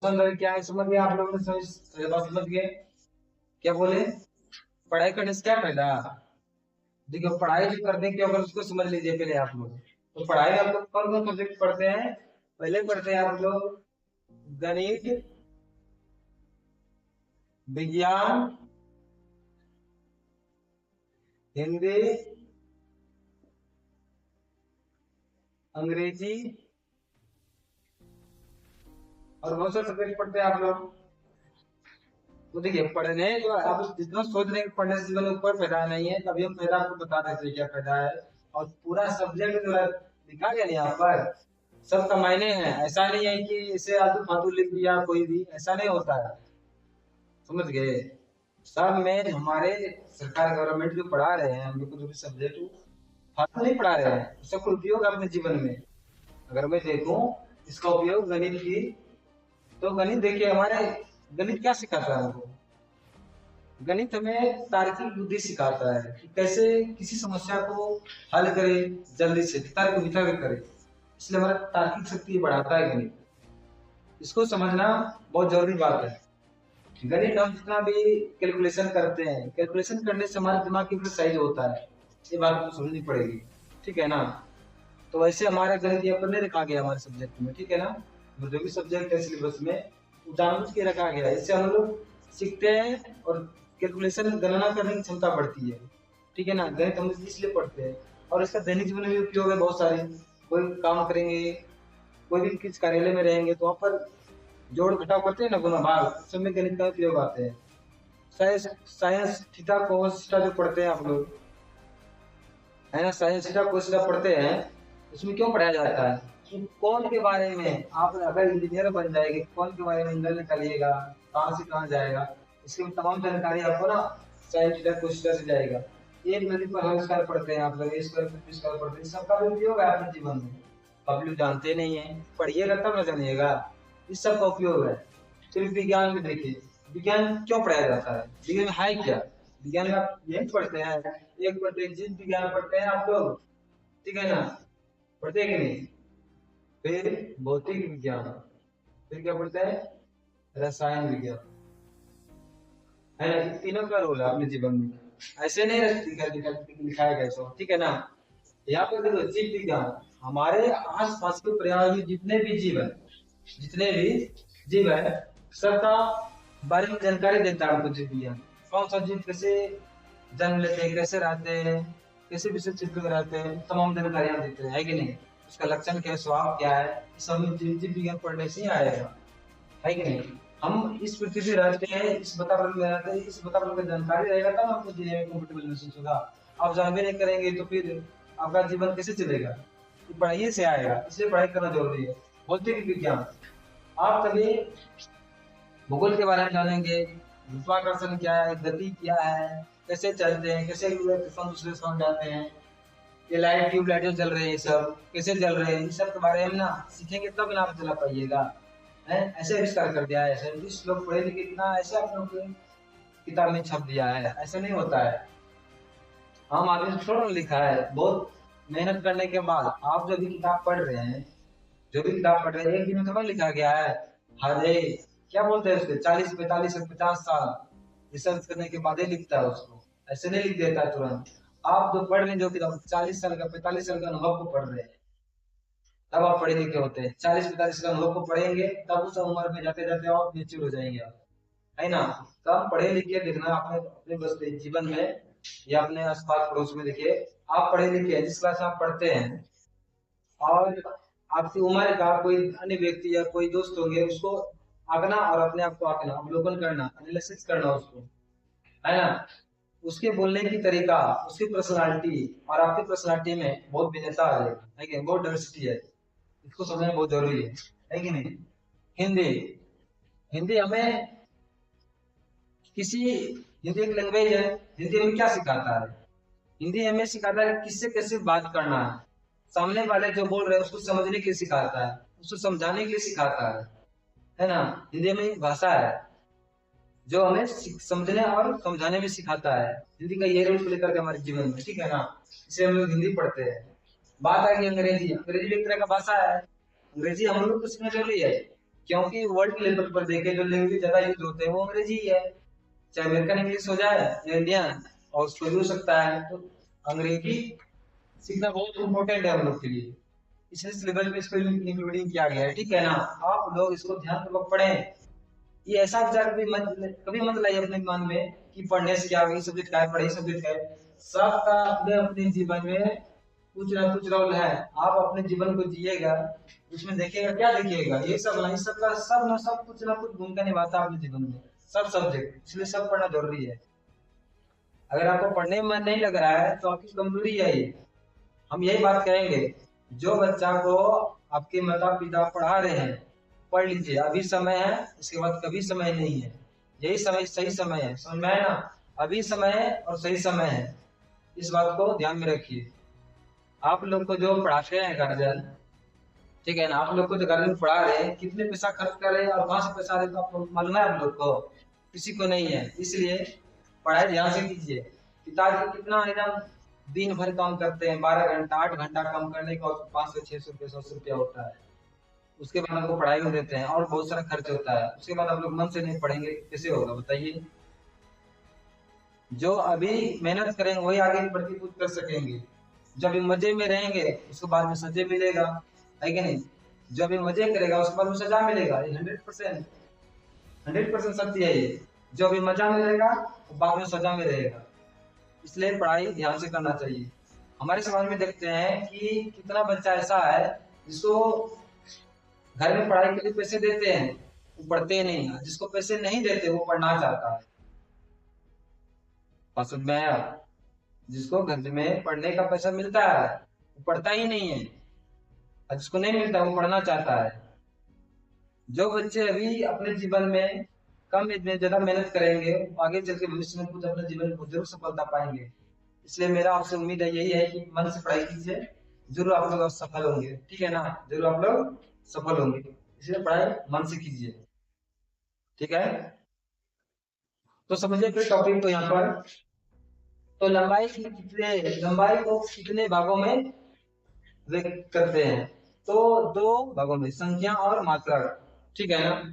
समझ क्या है, समझ गए आप लोग ने? समझ गए क्या बोले? पढ़ाई करने से क्या फायदा? देखो, पढ़ाई जो करने की अगर उसको समझ लीजिए पहले आप लोग। तो पढ़ाई में आप लोग कौन कौन सब्जेक्ट पढ़ते हैं? पहले पढ़ते हैं आप लोग गणित, विज्ञान, हिंदी, अंग्रेजी और बहुत सारे सब्जेक्ट पढ़ते हैं आप लोग। तो देखिए, पढ़ने जो आप जितना सोच रहे हैं पढ़ने से जीवन में कोई फायदा नहीं है, तभी हम फायदा आपको बता देते हैं क्या फायदा है। और पूरा सब्जेक्ट जो है लिखा गया नहीं यहाँ पर, सबका मायने हैं। ऐसा नहीं है कि इसे आलतू फालतू लिख दिया कोई भी, ऐसा नहीं होता है। समझ गए? सब में हमारे सरकार गवर्नमेंट जो पढ़ा रहे हैं हम लोग को, जो भी सब्जेक्ट फालतू नहीं पढ़ा रहे हैं, उसका कोई उपयोग है अपने जीवन में। अगर मैं देखूं इसका उपयोग गणित की, तो गणित देखिए हमारे, गणित क्या सिखाता है हमको? गणित हमें तार्किक बुद्धि सिखाता है कि कैसे किसी समस्या को हल करे, जल्दी से तर्क वितर्क करे। इसलिए हमारा तार्किक शक्ति बढ़ाता है गणित। इसको समझना बहुत जरूरी बात है। गणित हम जितना भी कैलकुलेशन करते हैं, कैलकुलेशन करने से हमारा दिमाग की एक्सरसाइज होता है, ये बात आपको समझनी पड़ेगी। ठीक है ना? तो वैसे हमारा गणित यहाँ पर नहीं रखा गया हमारे सब्जेक्ट में, ठीक है ना? जो भी सब्जेक्ट है सिलेबस में, वो जानबूझ के रखा गया है। इससे हम लोग सीखते हैं और कैलकुलेशन गणना करने की क्षमता बढ़ती है। ठीक है ना? गणित हम इसलिए पढ़ते हैं। और इसका दैनिक जीवन में भी उपयोग है बहुत सारे। कोई काम करेंगे, कोई भी किस कार्यालय में रहेंगे, तो वहाँ पर जोड़ घटाव करते हैं ना, गुना भाग, उस समय गणित का उपयोग आते हैं। Science science theta cos theta जो पढ़ते हैं आप लोग, है ना? साइंस थीटा कोस थीटा पढ़ते हैं। उसमें क्यों पढ़ाया जाता है? कि कौन के बारे में आप अगर इंजीनियर बन जाएंगे, कौन के बारे में इंजीनियर निकालिएगा, कहाँ से कहाँ जाएगा, इसकी तमाम जानकारी आपको ना साइंस थीटा कोस थीटा से जाएगा। एक नदी पर हम स्क्वायर पढ़ते हैं आप लोग, स्क्वायर पढ़ते हैं, सबका भी उपयोग है अपने जीवन में। पब्लिक जानते नहीं है, पढ़िएगा तब ना जानिएगा। इस सब का उपयोग है। फिर विज्ञान में देखिए, विज्ञान क्यों पढ़ाया जाता है? विज्ञान में है क्या? विज्ञान में आप यही पढ़ते हैं, एक पढ़ते हैं जीव विज्ञान पढ़ते हैं आप लोग, ठीक है ना? पढ़ते हैं कि नहीं? फिर भौतिक विज्ञान, फिर क्या पढ़ते हैं? रसायन विज्ञान, है ना? इन तीनों का रोल है अपने जीवन में। ऐसे नहीं लिखाया गया सब, ठीक है ना? यहाँ पर देखो, जीव विज्ञान हमारे आस पास के पर्यावरण में जितने भी जीव है, जितने भी जीव है, सबका बारे में जानकारी देता है हमको जीव विज्ञान। कौन सा जीव कैसे जन्म लेते हैं, कैसे रहते हैं, कैसे विशेष चित्र में रहते हैं, तमाम जानकारियां देते हैं, है कि नहीं? उसका लक्षण क्या है, स्वभाव क्या है, सब जीव जीव विज्ञान पढ़ने से ही आएगा, है कि नहीं? हम इस पृथ्वी पे रहते हैं, इस वातावरण में रहते हैं, इस वातावरण की जानकारी रहेगा तब आपको जीने में कंफर्टेबल महसूस होगा। आप जानवे नहीं करेंगे तो फिर आपका जीवन कैसे चलेगा? तो पढ़ाई से आएगा, इसलिए पढ़ाई करना जरूरी है। भौतिक विज्ञान, आप कभी भूगोल के बारे में जानेंगे, गुरुत्वाकर्षण क्या है, गति क्या है, कैसे चलते हैं, कैसे दूसरे समझ जाते हैं, ये लाइट ट्यूबलाइट जो जल रहे हैं, सब कैसे जल रहे हैं, इन सब के बारे में ना सीखेंगे तब ना आप चला पाइएगा। है ऐसे आविष्कार कर दिया है, साइंटिस्ट लोग पढ़े लिखे इतना ऐसे आप लोग के किताब में छप दिया है, ऐसा नहीं होता है। हम आदमी ने थोड़ा लिखा है, बहुत मेहनत करने के बाद आप जो भी किताब पढ़ रहे हैं, जो भी किताब पढ़ रहे हैं, एक दिन में थोड़ा लिखा गया है। हरे क्या बोलते हैं उसके 40 45 50 साल रिसर्च करने के बाद ही लिखता है उसको, ऐसे नहीं लिख देता है तुरंत। आप जो पढ़ रहे हैं, जो किताब 40 साल का 45 साल का अनुभव को पढ़ रहे हैं, तब आप पढ़े लिखे होते हैं। 40 45 का अनुभव को पढ़ेंगे तब उस उम्र में जाते जाते और मेच्योर हो जाएंगे आप, है ना? तो आप पढ़े लिखे देखना अपने अपने बस जीवन में या अपने आसपास पड़ोस में देखिए, आप पढ़े लिखे हैं, जिस क्लास में आप पढ़ते हैं, और आपकी उम्र का कोई अन्य व्यक्ति या कोई दोस्त होंगे, उसको आंकना और अपने आप को आंकना, अवलोकन करना, एनालिसिस करना उसको, है ना? उसके बोलने की तरीका, उसकी पर्सनालिटी और आपकी पर्सनालिटी में बहुत भिन्नता आ जाएगी, है कि नहीं? बहुत डाइवर्सिटी है, इसको समझना बहुत जरूरी है कि नहीं? हिंदी, हिंदी हमें किसी, हिंदी एक लैंग्वेज है, हिंदी हमें क्या सिखाता है? हिंदी हमें सिखाता है कि किससे कैसे बात करना है, सामने वाले जो बोल रहे हैं उसको समझने के लिए सिखाता है, उसको समझाने के लिए सिखाता है ना? हिंदी में एक भाषा है जो हमें समझने और समझाने में सिखाता है। हिंदी का ये रोल प्ले करके हमारे जीवन में, ठीक है ना? इसे हम लोग हिंदी पढ़ते हैं। बात आ गई अंग्रेजी, अंग्रेजी भी एक तरह का भाषा है। अंग्रेजी हम लोग को सीखना जरूरी है। क्योंकि वर्ल्ड लेवल पर देखे जो लैंग्वेज ज्यादा यूज होते हैं वो अंग्रेजी ही है, चाहे अमेरिकन इंग्लिश हो जाए या इंडियन, और उसको भी हो सकता है। तो अंग्रेजी सीखना बहुत इम्पोर्टेंट है हम लोग के लिए, इसलिए इस लेवल पे इसको इंक्लूडिंग किया गया है। ठीक है ना, आप लोग इसको ध्यान पूर्वक पढ़ें। ये ऐसा विचार कभी मत लाइए अपने मन में कि पढ़ने से क्या होगा, सब्जेक्ट क्या है, पढ़े सब्जेक्ट है। सबका अपने अपने जीवन में कुछ ना कुछ रोल है। आप अपने जीवन को जिएगा, उसमें देखिएगा क्या देखिएगा, ये सब नहीं, सबका सब ना सब कुछ ना कुछ भूमिका निभाता है अपने जीवन में, सब सब्जेक्ट, इसलिए सब पढ़ना जरूरी है। अगर आपको पढ़ने में मन नहीं लग रहा है तो आपकी कमजोरी है ये। हम यही बात कहेंगे, जो बच्चा को आपके माता पिता पढ़ा रहे हैं, पढ़ लीजिए, अभी समय है, इसके बाद कभी समय नहीं है, यही समय सही समय है, समझ में आया ना? अभी समय है और सही समय है, इस बात को ध्यान में रखिए। आप लोग को जो पढ़ाते हैं गार्जियन, ठीक है ना, आप लोग को जो गार्जियन पढ़ा रहे हैं, कितने पैसा खर्च कर रहे हैं और कहाँ से पैसा आ रहे हैं तो आपको मालूम है? आप लोग को किसी को नहीं है। इसलिए पढ़ाई ध्यान से कीजिए। पिताजी कितना एकदम दिन भर काम करते हैं, 12 घंटा 8 घंटा काम करने का 500 600 रुपये 100 रुपया होता है, उसके बाद आपको पढ़ाई में देते हैं और बहुत सारा खर्च होता है, उसके बाद आप लोग मन से नहीं पढ़ेंगे, कैसे होगा बताइए? जो अभी मेहनत करेंगे वही आगे बढ़ के कुछ कर सकेंगे। जब अभी मजे में रहेंगे उसके बाद में सजा मिलेगा, है कि नहीं? जो अभी मजे करेगा उसके बाद में सजा मिलेगा, ये 100% सत्य है ये। जो अभी मजा में रहेगा वो बाद में सजा में रहेगा, इसलिए पढ़ाई ध्यान से करना चाहिए। हमारे समाज में देखते हैं कि कितना बच्चा ऐसा है जिसको घर में पढ़ाई के लिए पैसे देते हैं, वो पढ़ते नहीं है, जिसको पैसे नहीं देते वो पढ़ना चाहता है। बात समझ में आया? जिसको घर में पढ़ने का पैसा मिलता है वो पढ़ता ही नहीं है, और जिसको नहीं मिलता वो पढ़ना चाहता है। जो बच्चे अभी अपने जीवन में कम एज में ज्यादा मेहनत करेंगे, आगे चल के भविष्य में कुछ अपने जीवन में जरूर सफलता पाएंगे। इसलिए मेरा आपसे उम्मीद है, यही है कि मन से पढ़ाई कीजिए, जरूर आप लोग सफल होंगे। ठीक है ना, जरूर आप लोग सफल होंगे, इसलिए पढ़ाई मन से कीजिए। ठीक है, तो समझिए फिर टॉपिक को यहाँ पर। तो लंबाई को कितने भागों में व्यक्त करते हैं? तो 2 भागों में, संख्या और मात्रा। ठीक है ना?